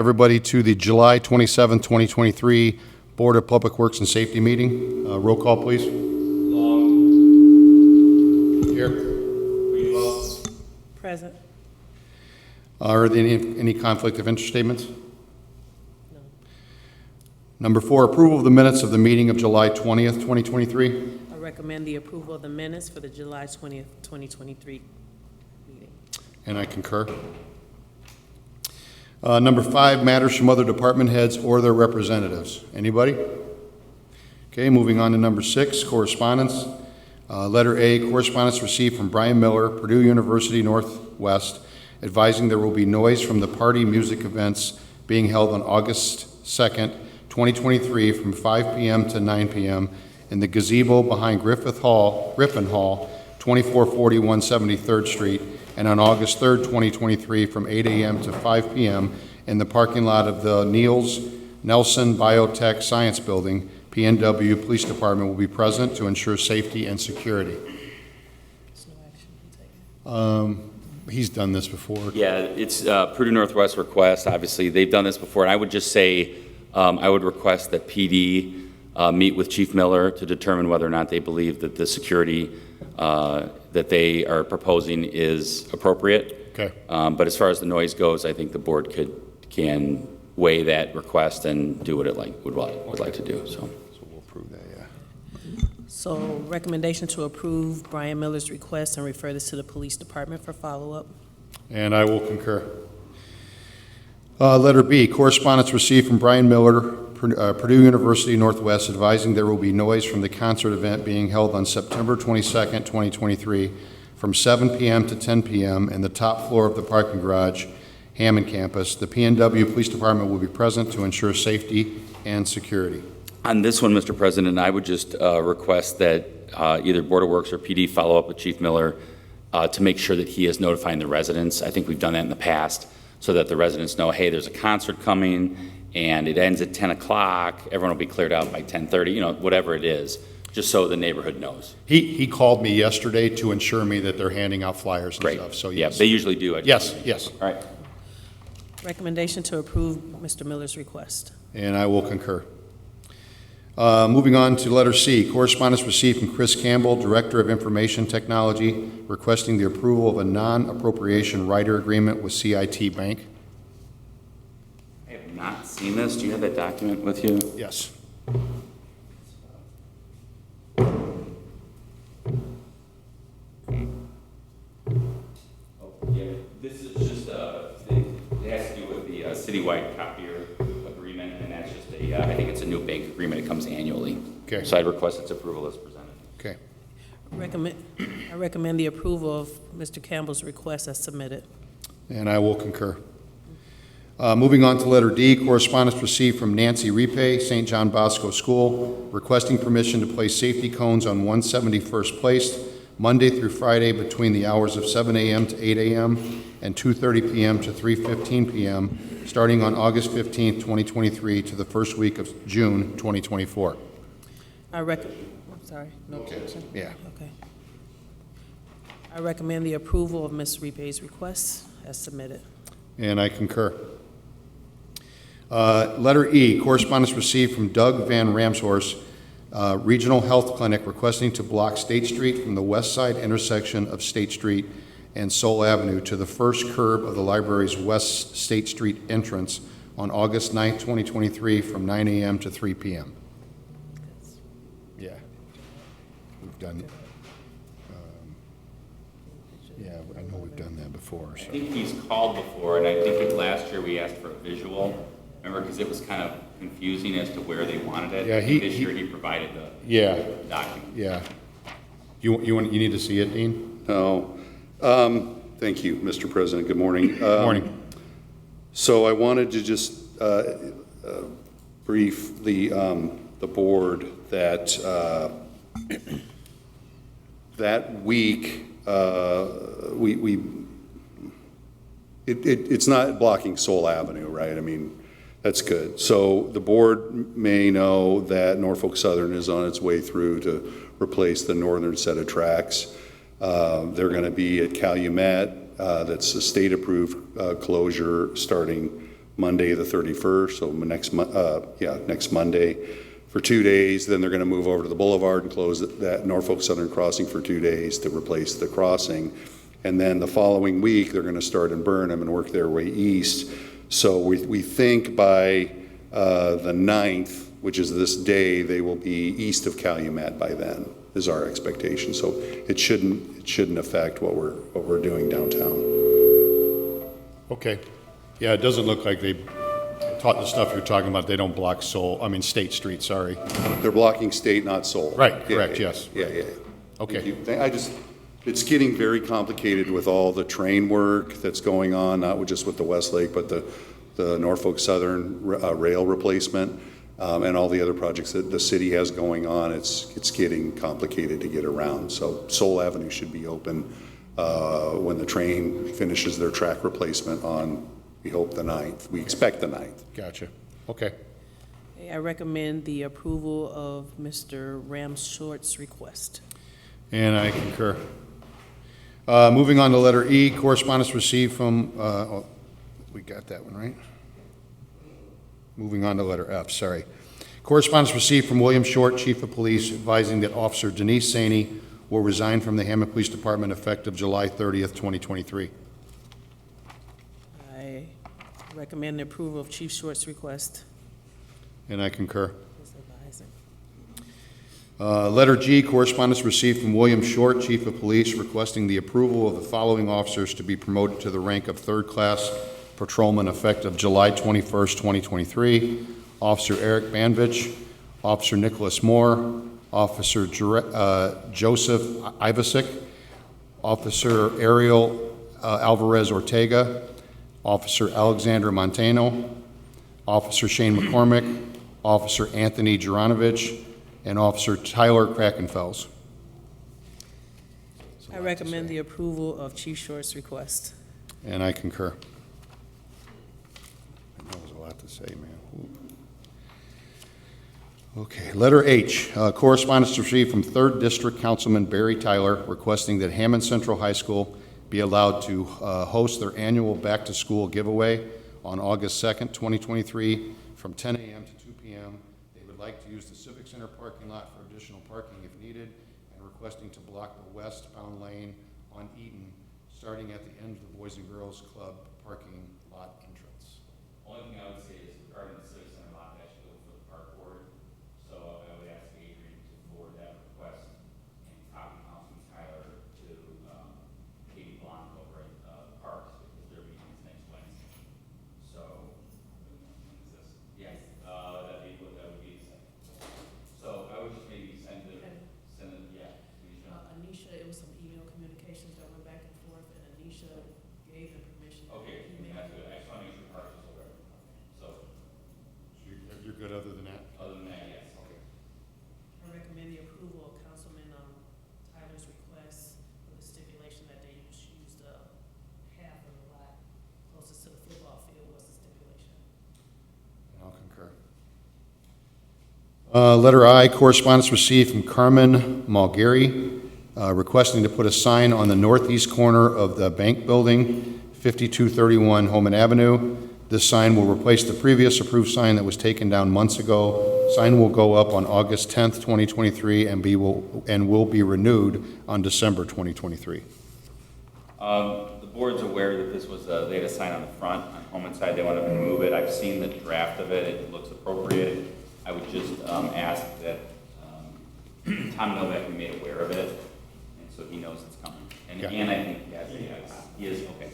Everybody to the July 27, 2023 Board of Public Works and Safety meeting. Roll call, please. Long. Here. Greenwell. Present. Are there any conflict of interest statements? No. Number 4, approval of the minutes of the meeting of July 20th, 2023. I recommend the approval of the minutes for the July 20th, 2023 meeting. And I concur. Number 5, matters from other department heads or their representatives. Anybody? Okay, moving on to number 6, correspondence. Letter A, correspondence received from Brian Miller, Purdue University Northwest, advising there will be noise from the party music events being held on August 2nd, 2023 from 5 p.m. to 9 p.m. in the gazebo behind Griffin Hall, 2441 73rd Street, and on August 3rd, 2023 from 8 a.m. to 5 p.m. in the parking lot of the Niels Nelson Biotech Science Building. PNW Police Department will be present to ensure safety and security. There's no action taken. He's done this before. Yeah, it's Purdue Northwest request. Obviously, they've done this before, and I would just say I would request that PD meet with Chief Miller to determine whether or not they believe that the security that they are proposing is appropriate. Okay. But as far as the noise goes, I think the board can weigh that request and do what it would like to do. So We'll approve that, yeah. So recommendation to approve Brian Miller's request and refer this to the police department for follow-up. And I will concur. Letter B, correspondence received from Brian Miller, Purdue University Northwest, advising there will be noise from the concert event being held on September 22nd, 2023, from 7 p.m. to 10 p.m. in the top floor of the parking garage, Hammond campus. The PNW Police Department will be present to ensure safety and security. on this one, Mr. President, I would just request that either Board of Works or PD follow up with Chief Miller to make sure that he is notifying the residents. I think we've done that in the past so that the residents know, hey, there's a concert coming and it ends at 10 o'clock. Everyone will be cleared out by 10:30, you know, whatever it is, just so the neighborhood knows. He called me yesterday to ensure me that they're handing out flyers and Great. stuff. So Yeah, yes. they usually do. Yes. All right. Recommendation to approve Mr. Miller's request. And I will concur. Moving on to letter C, correspondence received from Chris Campbell, Director of Information Technology, requesting the approval of a non-appropriation rider agreement with CIT Bank. I have not seen this. Do you have that document with you? Yes. Oh, yeah. This is just, it has to do with the citywide copier agreement, and that's just I think it's a new bank agreement. It comes annually. Okay. So I'd request its approval as presented. Okay. I recommend the approval of Mr. Campbell's request as submitted. And I will concur. Moving on to letter D, correspondence received from Nancy Repay, St. John Bosco School, requesting permission to place safety cones on 171st Place, Monday through Friday between the hours of 7 a.m. to 8 a.m. and 2:30 p.m. to 3:15 p.m., starting on August 15th, 2023 to the first week of June 2024. I'm sorry, no objection? Yeah. Okay. I recommend the approval of Ms. Repay's request as submitted. And I concur. Letter E, correspondence received from Doug Van Ramshorst, Regional Health Clinic, requesting to block State Street from the west side intersection of State Street and Soul Avenue to the first curb of the library's West State Street entrance on August 9th, 2023 from 9 a.m. to 3 p.m. Yeah. We've done, yeah, I know we've done that before. I So. think he's called before, and I think last year we asked for a visual. Remember, because it was kind of confusing as to where they wanted it. Yeah, This year he provided the Yeah, document. yeah. You need to see it, Dean? No. Thank you, Mr. President. Good morning. Morning. So I wanted to just brief the board that that week it's not blocking Soul Avenue, right? I mean, that's good. So the board may know that Norfolk Southern is on its way through to replace the northern set of tracks. They're going to be at Calumet. That's a state-approved closure starting Monday, the 31st, so next Monday for 2 days. Then they're going to move over to the boulevard and close that Norfolk Southern crossing for 2 days to replace the crossing. And then the following week, they're going to start in Burnham and work their way east. So we think by the 9th, which is this day, they will be east of Calumet by then, is our expectation. So it shouldn't affect what we're doing downtown. Okay. Yeah, it doesn't look like they taught the stuff you're talking about. They don't block State Street, sorry. They're blocking State, not Soul. Right, correct, yes. Yeah. Okay. It's getting very complicated with all the train work that's going on, not just with the Westlake, but the Norfolk Southern rail replacement, and all the other projects that the city has going on. It's getting complicated to get around. So Soul Avenue should be open when the train finishes their track replacement on, we hope, the 9th. We expect the 9th. Gotcha. Okay. Okay, I recommend the approval of Mr. Ramshort's request. And I concur. Moving on to letter E, correspondence received from, we got that one, right? Moving on to letter F, sorry. Correspondence received from William Short, Chief of Police, advising that Officer Denise Saney will resign from the Hammond Police Department effective July 30th, 2023. I recommend the approval of Chief Short's request. And I concur. He's advising. Letter G, correspondence received from William Short, Chief of Police, requesting the approval of the following officers to be promoted to the rank of third-class patrolman effective July 21st, 2023. Officer Eric Banvich, Officer Nicholas Moore, Officer Joseph Ivasic, Officer Ariel Alvarez Ortega, Officer Alexander Montano, Officer Shane McCormick, Officer Anthony Jaranovich, and Officer Tyler Krakenfels. I recommend the approval of Chief Short's request. And I concur. That was a lot to say, man. Ooh. Okay, letter H, correspondence received from 3rd District Councilman Barry Tyler requesting that Hammond Central High School be allowed to host their annual back-to-school giveaway on August 2nd, 2023, from 10 a.m. to 2 p.m. They would like to use the Civic Center parking lot for additional parking if needed, and requesting to block the westbound lane on Eaton, starting at the end of the Boys and Girls Club parking lot entrance. Only thing I would say is regarding the Civic Center lot, that should go for the park board. So I would ask Adrian to forward that request and copy Councilman Tyler to Katie Blanc over at Parks, because their meeting's next Wednesday. So, yes, that would be the second. So I would just maybe send it, yeah. Anisha, it was some email communications that went back and forth, and Anisha gave them permission. Okay, that's good. I just want to make sure Parks is aware. So, You're good other than that? other than that, yes. Okay. I recommend the approval of Councilman Tyler's request with the stipulation that they use the half of the lot closest to the football field was the stipulation. I'll concur. Letter I, correspondence received from Carmen Malgary, requesting to put a sign on the northeast corner of the bank building, 5231 Holman Avenue. This sign will replace the previous approved sign that was taken down months ago. Sign will go up on August 10th, 2023, and will be renewed on December 2023. The board's aware that this was, they had a sign on the front, on Holman side, they want to remove it. I've seen the draft of it, it looks appropriate. I would just ask that Tom Novak be made aware of it, and so he knows it's coming. And Yeah. I think, yes, he is, okay.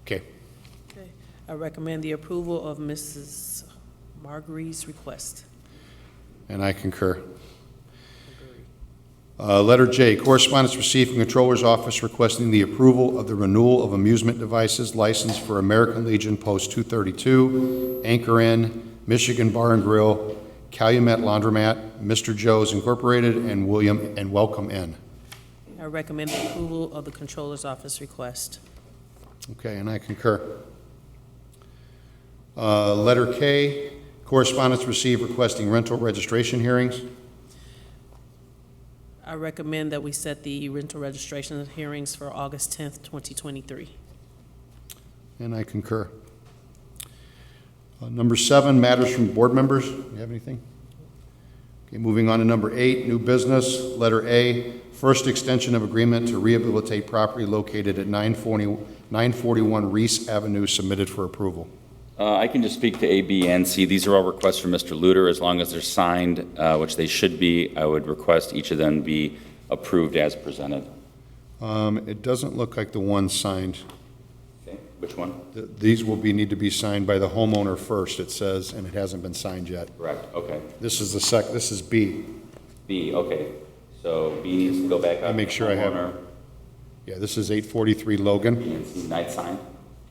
Okay. Okay. I recommend the approval of Mrs. Marguerite's request. And I concur. Letter J, correspondence received from Controller's Office requesting the approval of the renewal of amusement devices license for American Legion Post 232, Anchor Inn, Michigan Bar and Grill, Calumet Laundromat, Mr. Joe's Incorporated, and Welcome Inn. I recommend the approval of the Controller's Office request. Okay, and I concur. Letter K, correspondence received requesting rental registration hearings. I recommend that we set the rental registration hearings for August 10th, 2023. And I concur. Number 7, matters from board members. Do you have anything? Okay, moving on to number 8, new business. Letter A, first extension of agreement to rehabilitate property located at 941 Reese Avenue, submitted for approval. I can just speak to A, B, and C. These are all requests from Mr. Luter. As long as they're signed, which they should be, I would request each of them be approved as presented. It doesn't look like the one signed. Okay, which one? These will need to be signed by the homeowner first, it says, and it hasn't been signed yet. Correct, okay. This is this is B. B, okay. So B needs to go back up. Make sure I have- Homeowner, Yeah, this is 843 Logan. B and C, not signed.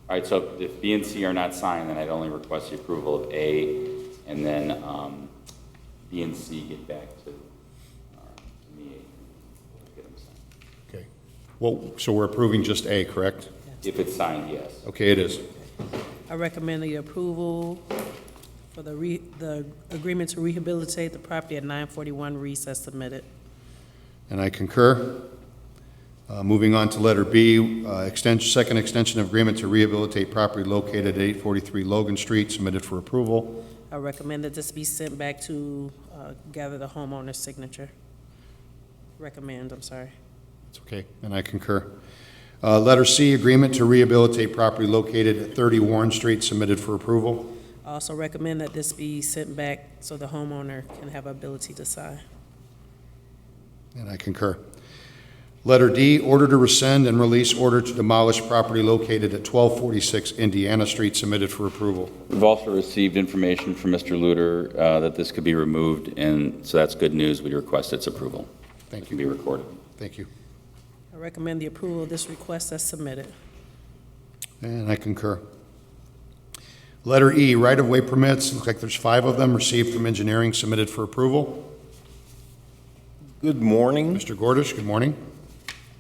All right, so if B and C are not signed, then I'd only request the approval of A, and then B and C get back to me. Get them signed. Okay. Well, so we're approving just A, correct? If it's signed, yes. Okay, it is. I recommend the approval for the agreement to rehabilitate the property at 941 Reese as submitted. And I concur. Moving on to letter B, second extension of agreement to rehabilitate property located at 843 Logan Street, submitted for approval. I recommend that this be sent back to gather the homeowner's signature. Recommend, I'm sorry. It's okay, and I concur. Letter C, agreement to rehabilitate property located at 30 Warren Street, submitted for approval. I also recommend that this be sent back so the homeowner can have ability to sign. And I concur. Letter D, order to rescind and release order to demolish property located at 1246 Indiana Street, submitted for approval. We've also received information from Mr. Luter that this could be removed, and so that's good news. We request its approval. Thank It can you. be recorded. Thank you. I recommend the approval of this request as submitted. And I concur. Letter E, right-of-way permits. Looks like there's 5 of them received from engineering, submitted for approval. Good morning. Mr. Gordish, good morning.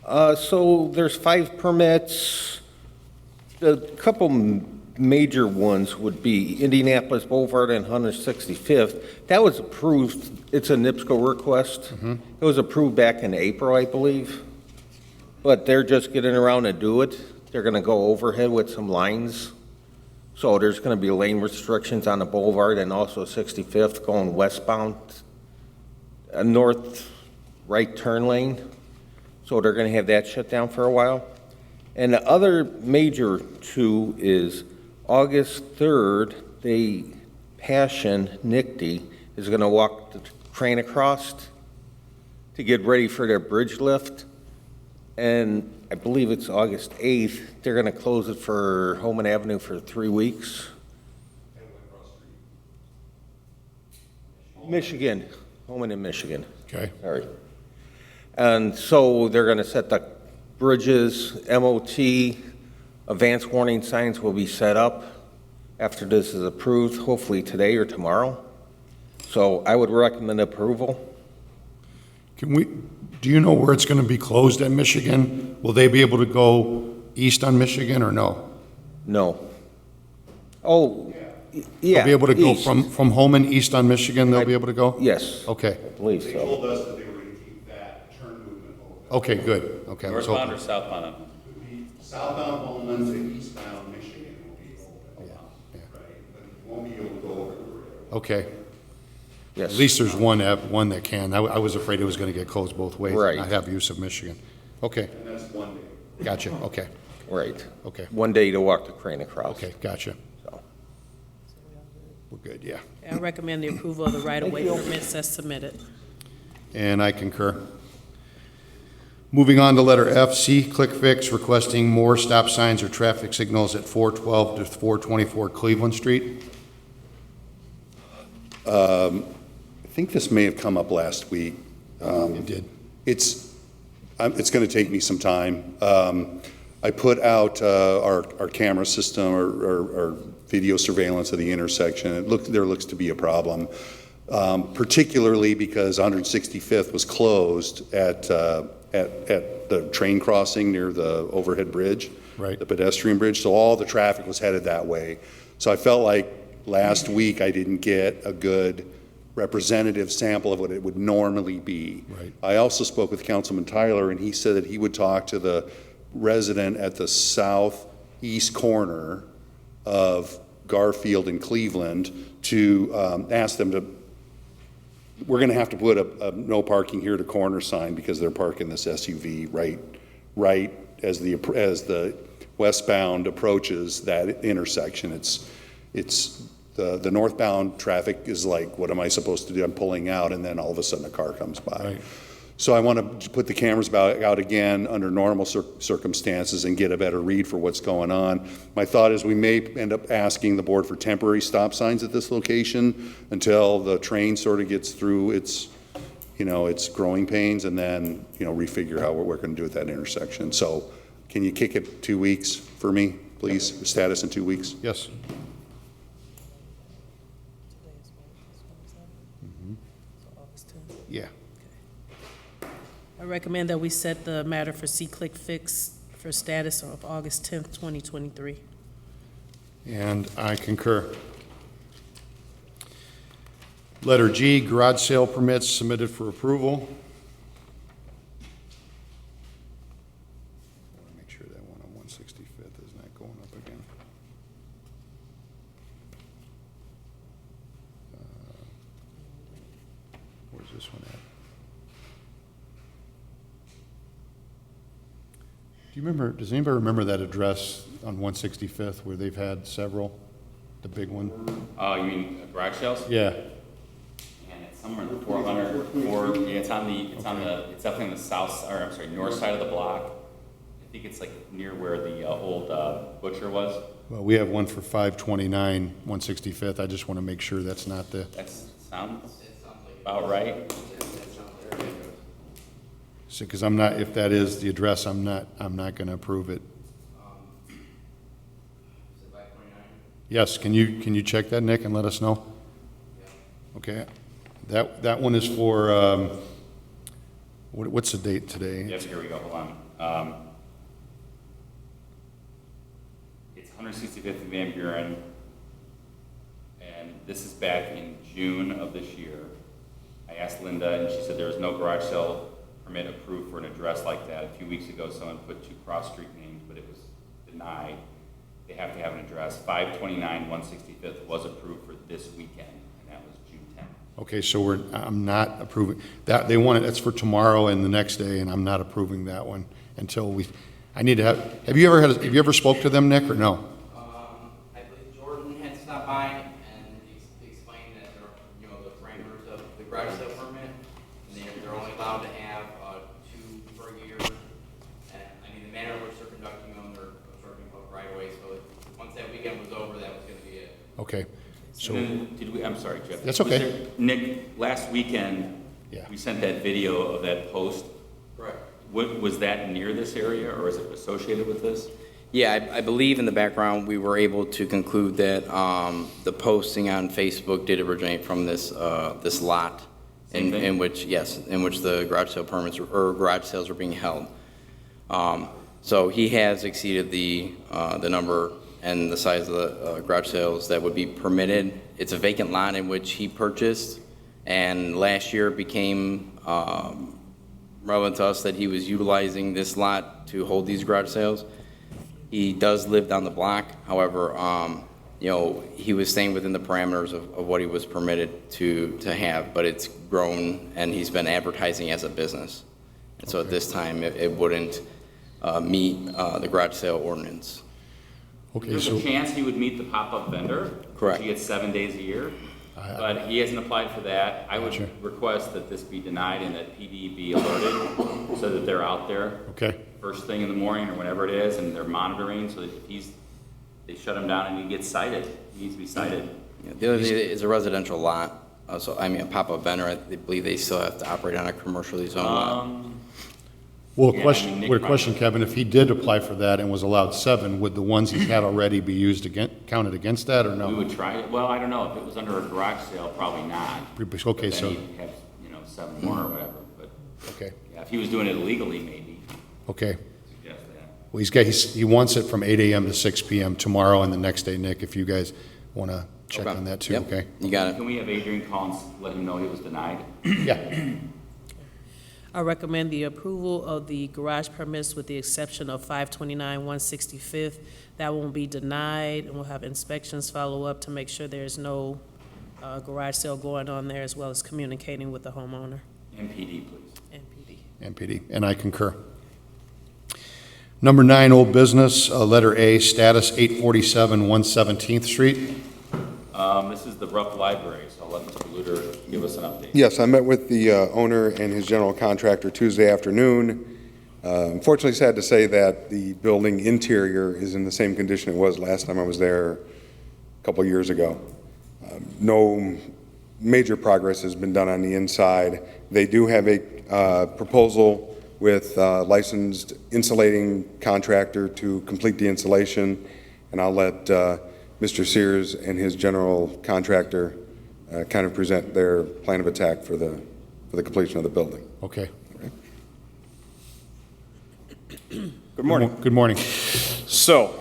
So there's 5 permits. A couple major ones would be Indianapolis Boulevard and 165th. That was approved. It's a NIPSCO request. It was approved back in April, I believe. But they're just getting around to do it. They're going to go overhead with some lines. So there's going to be lane restrictions on the Boulevard and also 65th going westbound, a north right turn lane. So they're going to have that shut down for a while. And the other major 2 is August 3rd, Passion Nickty is going to walk the crane across to get ready for their bridge lift. And I believe it's August 8th, they're going to close it for Homan Avenue for 3 weeks. Michigan, Homan in Michigan. Okay. Sorry. And so they're going to set the bridges, MOT, advance warning signs will be set up after this is approved, hopefully today or tomorrow. So I would recommend approval. Do you know where it's going to be closed at Michigan? Will they be able to go east on Michigan or no? No. Oh, yeah. They'll be able to go east. from Holman east on Michigan, they'll be able to go? Yes, Okay, I believe They so. told us that they were going to keep that turn movement open. okay, good, okay. I was Northbound hoping- or southbound? It would be southbound Bowman to eastbound Michigan will be open. Yeah. Right, but you won't be able to go over the rail. Okay, Yes. at least there's one that can. I was afraid it was going to get closed both ways. Right. Not have use of Michigan. Okay, And that's one day. gotcha, okay, Right. okay, One day to walk the crane across. okay, gotcha. So. We're good, yeah. I recommend the approval of the right-of-way permits as submitted. And I concur. Moving on to letter F, C, Click Fix, requesting more stop signs or traffic signals at 412 to 424 Cleveland Street. I think this may have come up last week. It did. It's going to take me some time. I put out our camera system or video surveillance of the intersection. There looks to be a problem, particularly because 165th was closed at the train crossing near the overhead bridge, Right. the pedestrian bridge. So all the traffic was headed that way. So I felt like last week I didn't get a good representative sample of what it would normally be. Right. I also spoke with Councilman Tyler, and he said that he would talk to the resident at the southeast corner of Garfield and Cleveland to ask them to, we're going to have to put a no parking here to corner sign because they're parking this SUV right as the westbound approaches that intersection. It's the northbound traffic is like, what am I supposed to do? I'm pulling out, and then all of a sudden a car comes by. Right. So I want to put the cameras out again under normal circumstances and get a better read for what's going on. My thought is we may end up asking the board for temporary stop signs at this location until the train sort of gets through its growing pains, and then, refigure how we're going to do at that intersection. So can you kick it 2 weeks for me, please? Status in 2 weeks? Yes. Yeah. I recommend that we set the matter for C-Click Fix for status of August 10th, 2023. And I concur. Letter G, garage sale permits submitted for approval. I want to make sure that one on 165th is not going up again. Where's this one at? Do you remember, does anybody remember that address on 165th where they've had several? The big one? Oh, you mean garage sales? Yeah. And it's somewhere in the 400, yeah, it's definitely on the north side of the block. I think it's like near where the old butcher was. Well, we have one for 529, 165th. I just want to make sure that's not the, That sounds about right. so, because I'm not, if that is the address, I'm not going to approve it. Yes, can you check that, Nick, and let us know? Okay. That one is for, what's the date today? Yep, here we go, hold on. It's 165th and Van Buren, and this is back in June of this year. I asked Linda, and she said there was no garage sale permit approved for an address like that. A few weeks ago, someone put 2 cross-street names, but it was denied. They have to have an address. 529 165th was approved for this weekend, and that was June 10th. Okay, so I'm not approving, that, they want it, that's for tomorrow and the next day, and I'm not approving that one until I need to have you ever spoke to them, Nick, or no? I believe Jordan had stopped by and explained that the parameters of the garage sale permit, and they're only allowed to have 2 per year. And the manner in which they're conducting them, they're obstructing public right away. So once that weekend was over, that was going to be it. Okay, so, And then, I'm sorry, Jeff. That's Was okay. there- Nick, last weekend, Yeah. we sent that video of that post. Correct. Was that near this area, or is it associated with this? Yeah, I believe in the background, we were able to conclude that the posting on Facebook did originate from this lot Same thing? in which the garage sale permits or garage sales are being held. So he has exceeded the number and the size of the garage sales that would be permitted. It's a vacant lot in which he purchased, and last year it became relevant to us that he was utilizing this lot to hold these garage sales. He does live down the block, however, he was staying within the parameters of what he was permitted to have, but it's grown and he's been advertising as a business. And so at this time, it wouldn't meet the garage sale ordinance. okay, There's so, a chance he would meet the pop-up vendor. Correct. Which he gets 7 days a year, but he hasn't applied for that. I would Sure. request that this be denied and that PD be alerted so that they're out there okay, first thing in the morning or whenever it is, and they're monitoring, so that if they shut him down and he gets cited, he needs to be cited. Yeah, the other thing is a residential lot, so a pop-up vendor, I believe they still have to operate on a commercially zoned lot. well, Yeah, question, Nick question, Kevin, if he did apply for that and was allowed 7, would the ones he had already be used counted against that, or We no? would try it, well, I don't know, if it was under a garage sale, probably not. Okay, Then so, he'd have, 7 more or whatever, but, okay, yeah, if he was doing it illegally, maybe, okay. suggest that. Well, he wants it from 8 AM to 6 PM tomorrow and the next day, Nick, if you guys want to check Okay. on that too, Yep, okay? You got it. Can we have Adrian call and let him know he was denied? Yeah, I recommend the approval of the garage permits with the exception of 529 165th, that won't be denied, and we'll have inspections follow up to make sure there's no garage sale going on there, as well as communicating with the homeowner MPD, please. and PD. MPD, and I concur. Number 9, old business, letter A, status 847 117th Street. This is the rough library, so I'll let Mr. Luter give us an update. Yes, I met with the owner and his general contractor Tuesday afternoon. Unfortunately, sad to say that the building interior is in the same condition it was last time I was there a couple years ago. No major progress has been done on the inside. They do have a proposal with licensed insulating contractor to complete the insulation, and I'll let Mr. Sears and his general contractor kind of present their plan of attack for the completion of the building. Okay. Good morning. Good morning. So,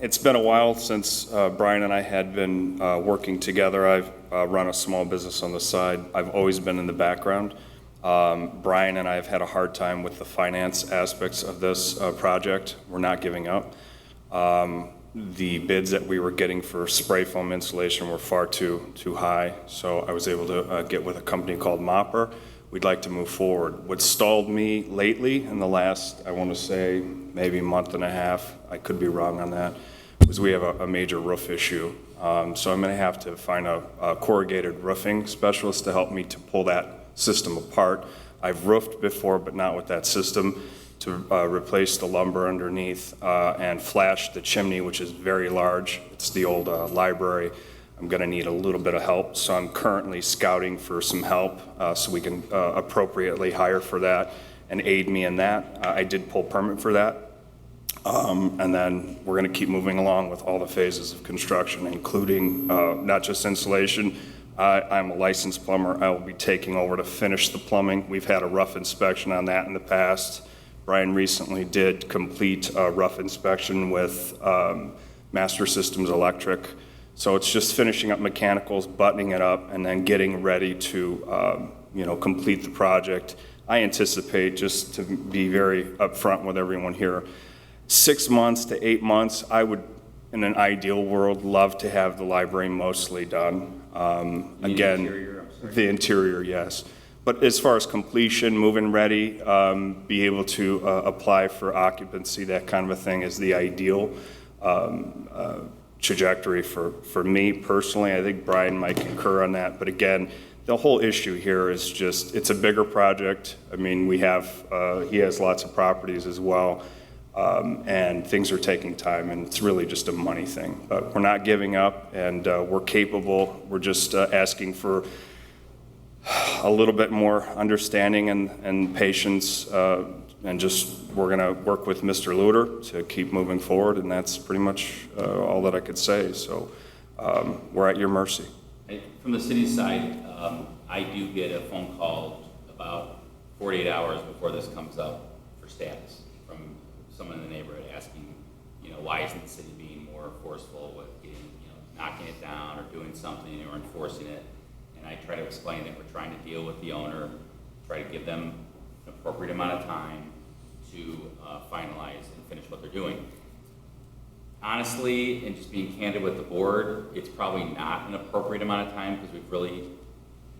it's been a while since Brian and I had been working together. I've run a small business on the side. I've always been in the background. Brian and I have had a hard time with the finance aspects of this project. We're not giving up. The bids that we were getting for spray foam insulation were far too high, so I was able to get with a company called Mopper. We'd like to move forward. What stalled me lately in the last, I want to say, maybe month and a half, I could be wrong on that, was we have a major roof issue. So I'm going to have to find a corrugated roofing specialist to help me to pull that system apart. I've roofed before, but not with that system, to replace the lumber underneath and flash the chimney, which is very large. It's the old library. I'm going to need a little bit of help, so I'm currently scouting for some help so we can appropriately hire for that and aid me in that. I did pull permit for that, and then we're going to keep moving along with all the phases of construction, including not just insulation. I'm a licensed plumber. I will be taking over to finish the plumbing. We've had a rough inspection on that in the past. Brian recently did complete a rough inspection with Master Systems Electric. So it's just finishing up mechanicals, buttoning it up, and then getting ready to, complete the project. I anticipate, just to be very upfront with everyone here, 6 months to 8 months. I would, in an ideal world, love to have the library mostly done. Again, the interior, yes. But as far as completion, move-in ready, be able to apply for occupancy, that kind of a thing is the ideal trajectory for me personally. I think Brian might concur on that. But again, the whole issue here is just, it's a bigger project. I mean, he has lots of properties as well. And things are taking time, and it's really just a money thing. But we're not giving up, and we're capable. We're just asking for a little bit more understanding and patience, and just we're going to work with Mr. Luter to keep moving forward, and that's pretty much all that I could say. So we're at your mercy. From the city side, I do get a phone call about 48 hours before this comes up for status from someone in the neighborhood asking, why isn't the city being more forceful with getting, knocking it down or doing something or enforcing it? And I try to explain that we're trying to deal with the owner, try to give them an appropriate amount of time to finalize and finish what they're doing. Honestly, and just being candid with the board, it's probably not an appropriate amount of time because we've really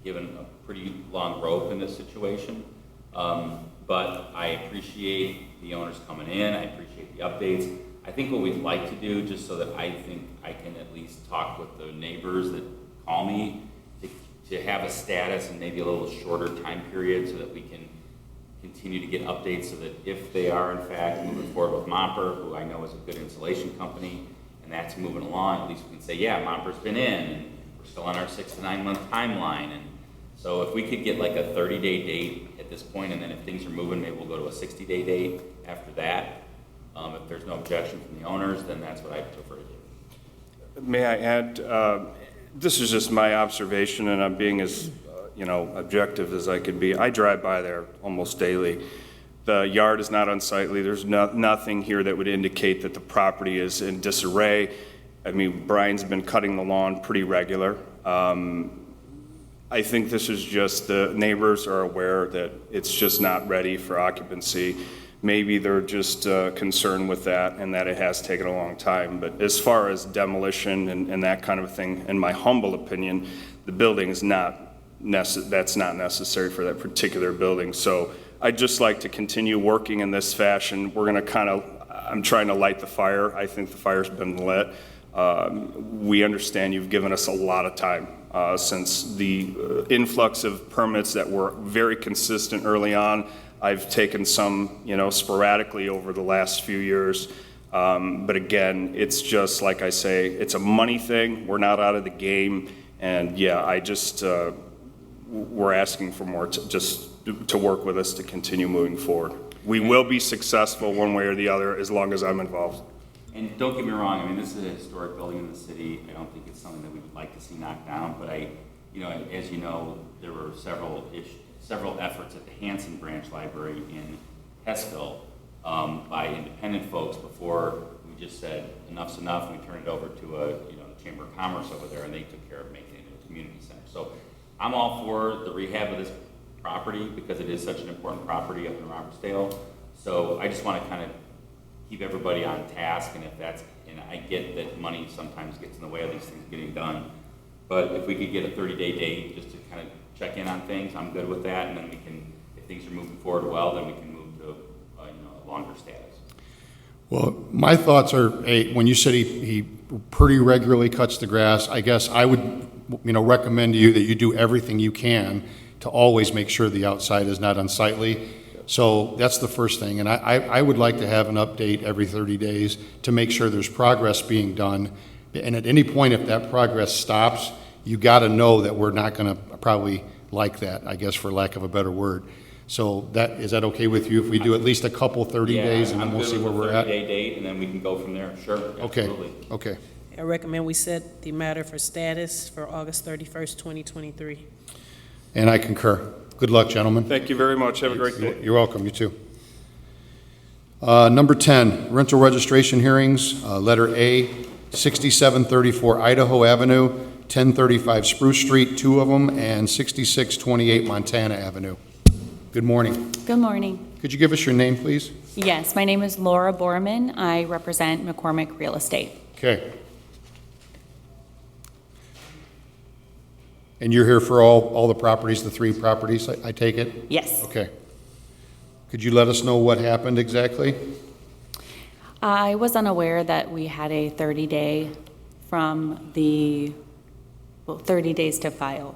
given a pretty long rope in this situation. But I appreciate the owners coming in. I appreciate the updates. I think what we'd like to do, just so that I think I can at least talk with the neighbors that call me, to have a status and maybe a little shorter time period so that we can continue to get updates, so that if they are in fact moving forward with Mopper, who I know is a good insulation company, and that's moving along, at least we can say, yeah, Mopper's been in, and we're still on our 6 to 9 month timeline. And so if we could get like a 30-day date at this point, and then if things are moving, maybe we'll go to a 60-day date after that. If there's no objection from the owners, then that's what I prefer to do. May I add, this is just my observation, and I'm being as objective as I could be. I drive by there almost daily. The yard is not unsightly. There's nothing here that would indicate that the property is in disarray. I mean, Brian's been cutting the lawn pretty regular. I think this is just, the neighbors are aware that it's just not ready for occupancy. maybe they're just concerned with that and that it has taken a long time. But as far as demolition and that kind of thing, in my humble opinion, the building is that's not necessary for that particular building. So I'd just like to continue working in this fashion. We're going to I'm trying to light the fire. I think the fire's been lit. We understand you've given us a lot of time since the influx of permits that were very consistent early on. I've taken some, sporadically over the last few years. But again, it's just like I say, it's a money thing. We're not out of the game. And yeah, we're asking for more just to work with us to continue moving forward. We will be successful one way or the other as long as I'm involved. And don't get me wrong, I mean, this is a historic building in the city. I don't think it's something that we would like to see knocked down, but as you know, there were several efforts at the Hanson Branch Library in Hessville by independent folks before we just said enough's enough, and we turned it over to the Chamber of Commerce over there, and they took care of making it into a community center. So I'm all for the rehab of this property because it is such an important property up in Robertsdale. So I just want to kind of keep everybody on task, and and I get that money sometimes gets in the way of these things getting done. But if we could get a 30-day date just to kind of check in on things, I'm good with that, and then we can, if things are moving forward well, then we can move to a longer status. Well, my thoughts are, when you said he pretty regularly cuts the grass, I guess I would, recommend to you that you do everything you can to always make sure the outside is not unsightly. So that's the first thing. And I would like to have an update every 30 days to make sure there's progress being done. And at any point, if that progress stops, you got to know that we're not going to probably like that, I guess, for lack of a better word. So is that okay with you if we do at least a couple 30 days and then we'll see where we're at? I'm good with a 30-day date, and then we can go from there. Sure, absolutely. Okay. I recommend we set the matter for status for August 31st, 2023. And I concur. Good luck, gentlemen. Thank you very much. Have a great day. You're welcome. You too. Number 10, rental registration hearings. Letter A, 6734 Idaho Avenue, 1035 Spruce Street, two of them, and 6628 Montana Avenue. Good morning. Good morning. Could you give us your name, please? Yes, my name is Laura Borman. I represent McCormick Real Estate. Okay. And you're here for all the properties, the three properties, I take it? Yes. Okay. Could you let us know what happened exactly? I was unaware that we had a 30-day from 30 days to file.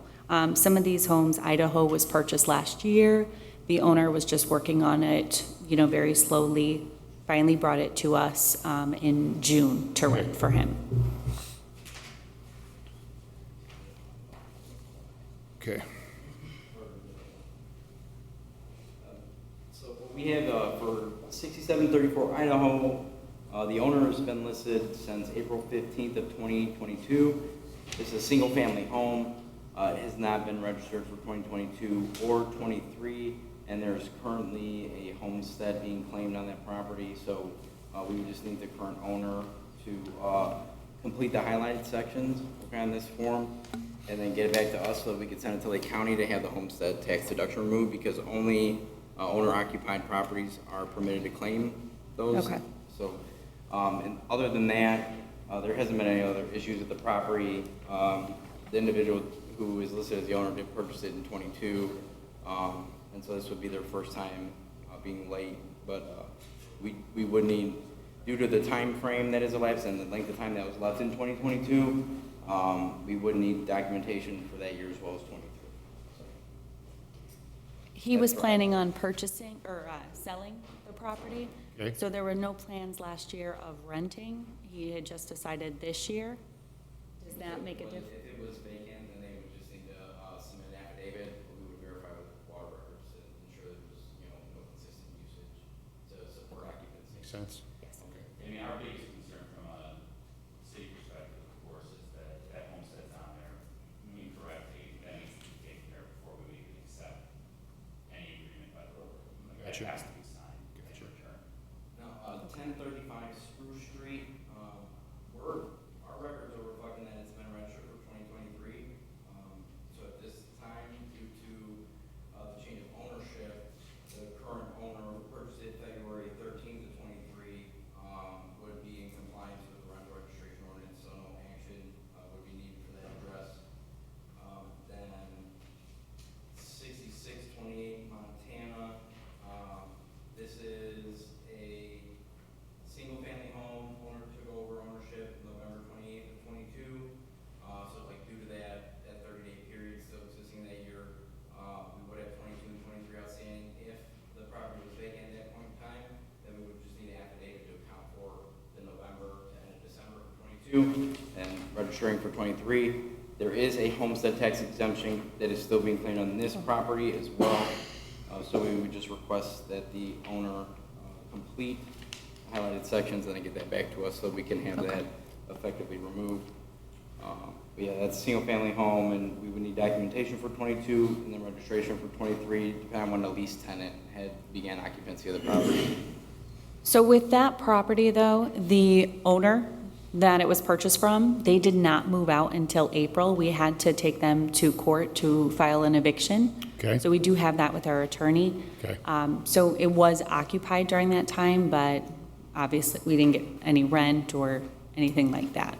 Some of these homes, Idaho was purchased last year. The owner was just working on it, very slowly. Finally brought it to us in June to rent for him. Okay. So what we have for 6734 Idaho, the owner has been listed since April 15th of 2022. This is a single-family home. It has not been registered for 2022 or 23, and there's currently a homestead being claimed on that property. So we would just need the current owner to complete the highlighted sections on this form, and then get it back to us so that we can send it to Lake County to have the homestead tax deduction removed, because only owner-occupied properties are permitted to claim those. Okay. So, and other than that, there hasn't been any other issues with the property. The individual who is listed as the owner did purchase it in 22, and so this would be their first time being late. But we would need, due to the time frame that is elapsed and the length of time that was left in 2022, we would need documentation for that year as well as 23. He was planning on purchasing or selling the property. Okay. So there were no plans last year of renting. He had just decided this year. Does that make a difference? If it was vacant, then they would just need to submit an affidavit, where we would verify with water records to ensure there was, no consistent usage to support occupancy. Makes sense. Yes. I mean, our biggest concern from a city perspective, of course, is that homestead's on there incorrectly. That needs to be taken care of before we even accept any agreement by the local. That has to be signed. Gotcha. Return. Now, 1035 Spruce Street, our records are reflecting that it's been registered for 2023. So at this time, due to the change of ownership, the current owner purchased it February 22 and registering for 23. There is a homestead tax exemption that is still being claimed on this property as well. So we would just request that the owner complete highlighted sections and then get that back to us so we can have that effectively removed. But yeah, that's a single-family home, and we would need documentation for 22 and then registration for 23, depending on when the lease tenant had began occupancy of the property. So with that property, though, the owner that it was purchased from, they did not move out until April. We had to take them to court to file an eviction. Okay. So we do have that with our attorney. Okay. So it was occupied during that time, but obviously we didn't get any rent or anything like that.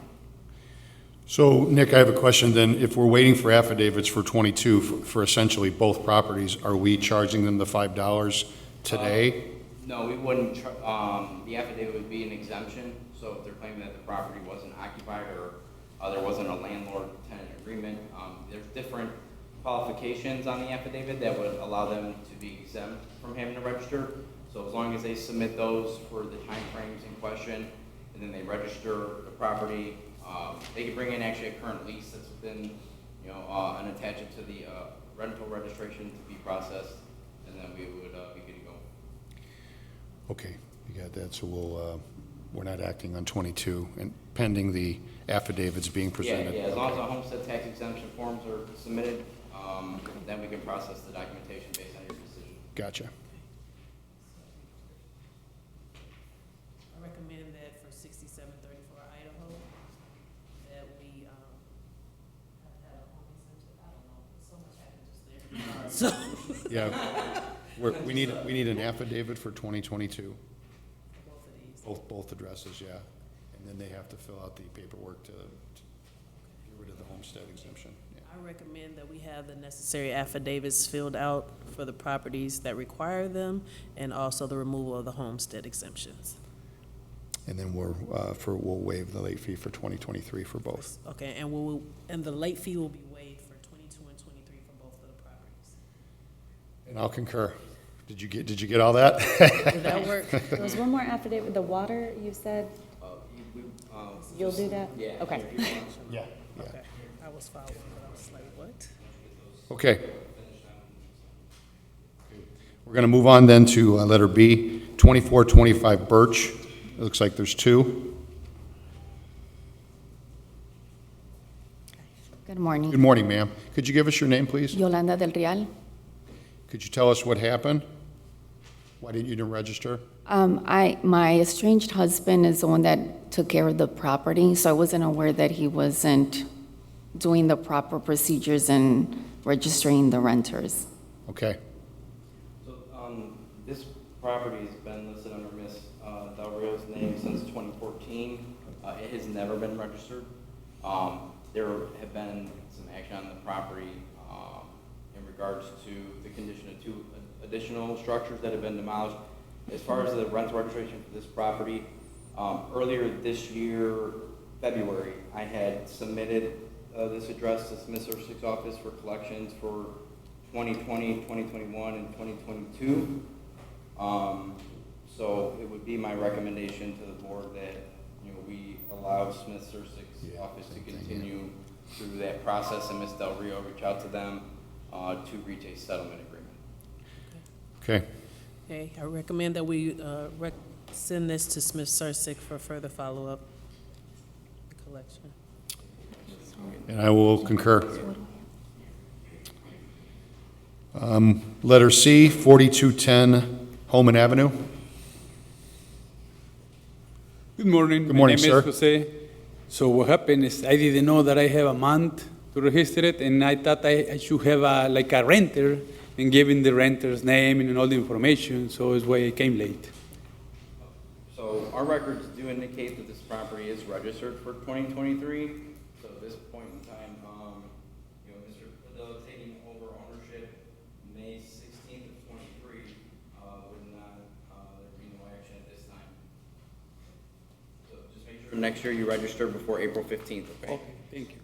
So, Nick, I have a question then. If we're waiting for affidavits for 22 for essentially both properties, are we charging them the $5 today? No, we wouldn't, the affidavit would be an exemption, so if they're claiming that the property wasn't occupied or there wasn't a landlord-tenant agreement, there's different qualifications on the affidavit that would allow them to be exempt from having to register. So as long as they submit those for the timeframes in question, and then they register the property, they could bring in actually a current lease that's within, and attach it to the rental registration to be processed, and then we would be good to go. Okay, you got that. So we're not acting on 22 and pending the affidavits being presented. Yeah, as long as the homestead tax exemption forms are submitted, then we can process the documentation based on your decision. Gotcha. I recommend that for 6734 Idaho, that we, have to have a home exemption. I don't know, so much happened just there. So, Yeah, we need an affidavit for 2022, both of these. both addresses, yeah. And then they have to fill out the paperwork to get rid of the homestead exemption. Yeah. I recommend that we have the necessary affidavits filled out for the properties that require them, and also the removal of the homestead exemptions. And then we'll waive the late fee for 2023 for both. Okay, and the late fee will be waived for 22 and 23 for both of the properties. And I'll concur. Did you get all that? Did that work? There was one more affidavit, the water, you said, you'll do that? Yeah. Okay. Yeah. Okay, I was following, but I was like, what? Okay. We're going to move on then to letter B, 2425 Birch. It looks like there's two. Good morning. Good morning, ma'am. Could you give us your name, please? Yolanda del Real. Could you tell us what happened? Why didn't you register? My estranged husband is the one that took care of the property, so I wasn't aware that he wasn't doing the proper procedures and registering the renters. Okay. So, this property has been listed under Ms. Del Rio's name since 2014. It has never been registered. There have been some action on the property in regards to the condition of two additional structures that have been demolished. As far as the rental registration for this property, earlier this year, February, I had submitted this address to Smith Surgical office for collections for 2020, 2021, and 2022. So it would be my recommendation to the board that, we allow Smith Surgical office to continue through that process, and Ms. Del Rio reach out to them to reach a settlement agreement. Okay. Okay, I recommend that we send this to Smith Sursick for further follow-up collection. And I will concur. Letter C, 4210 Holman Avenue. Good morning. Good morning, My sir. name is Jose. So what happened is I didn't know that I have a month to register it, and I thought I should have a renter and giving the renter's name and all the information, so it's why I came late. So our records do indicate that this property is registered for 2023. So at this point in time, Mr. Padilla taking over ownership May 16th of 23 would not, there'd be no action at this time. So just make sure next year you register before April 15th, okay? Okay, thank you.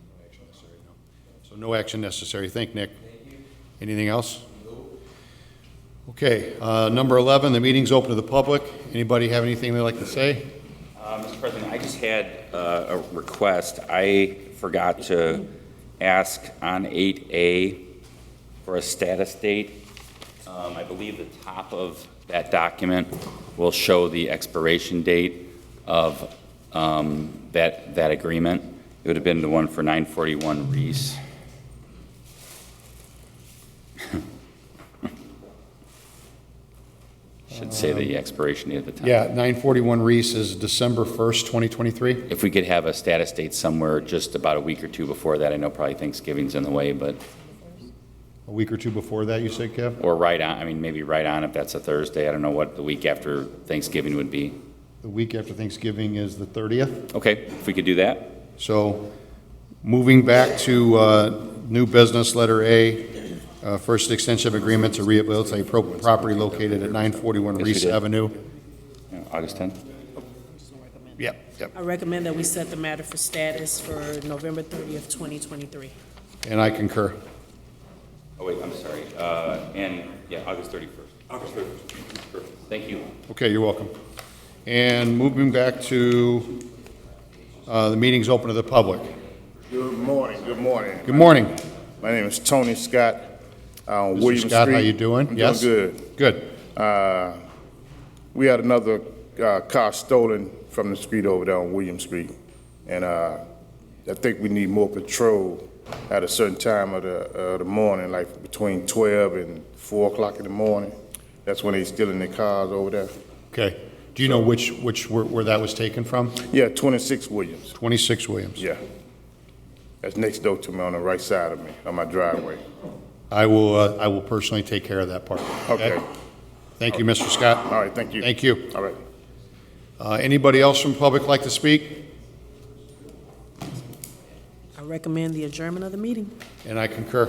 So no action necessary. Thank Nick. Anything else? Okay, number 11, the meeting's open to the public. Anybody have anything they'd like to say? Mr. President, I just had a request. I forgot to ask on 8A for a status date. I believe the top of that document will show the expiration date of that agreement. It would have been the one for 941 Reese. Should say the expiration date at the top. Yeah, 941 Reese is December 1st, 2023. If we could have a status date somewhere just about a week or two before that, I know probably Thanksgiving's in the way, but, A week or two before that, you say, Kev? or right on, I mean, maybe right on if that's a Thursday. I don't know what the week after Thanksgiving would be. The week after Thanksgiving is the 30th. Okay, if we could do that. So, moving back to new business, letter A, first extension of agreement to rehabilitate property located at 941 Yes, we Reese did. Avenue. Yeah, August 10th? Yep. I recommend that we set the matter for status for November 30th, 2023. And I concur. Oh, wait, I'm sorry. And, yeah, August 31st. August 31st. Perfect. Thank you. Okay, you're welcome. And moving back to the meeting's open to the public. Good morning, good morning. Good morning. My name is Tony Scott on Mr. William Street. Scott, how you doing? I'm Yes? doing good. Good. We had another car stolen from the street over there on William Street. And I think we need more patrol at a certain time of the morning, like between 12 and 4 o'clock in the morning. That's when they stealing their cars over there. Okay. Do you know where that was taken from? Yeah, 26 Williams. 26 Williams. Yeah. That's next door to me on the right side of me, on my driveway. I will personally take care of that part. Okay. Thank you, Mr. Scott. All right, thank you. Thank you. All right. Anybody else from the public like to speak? I recommend the adjournment of the meeting. And I concur.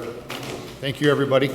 Thank you, everybody.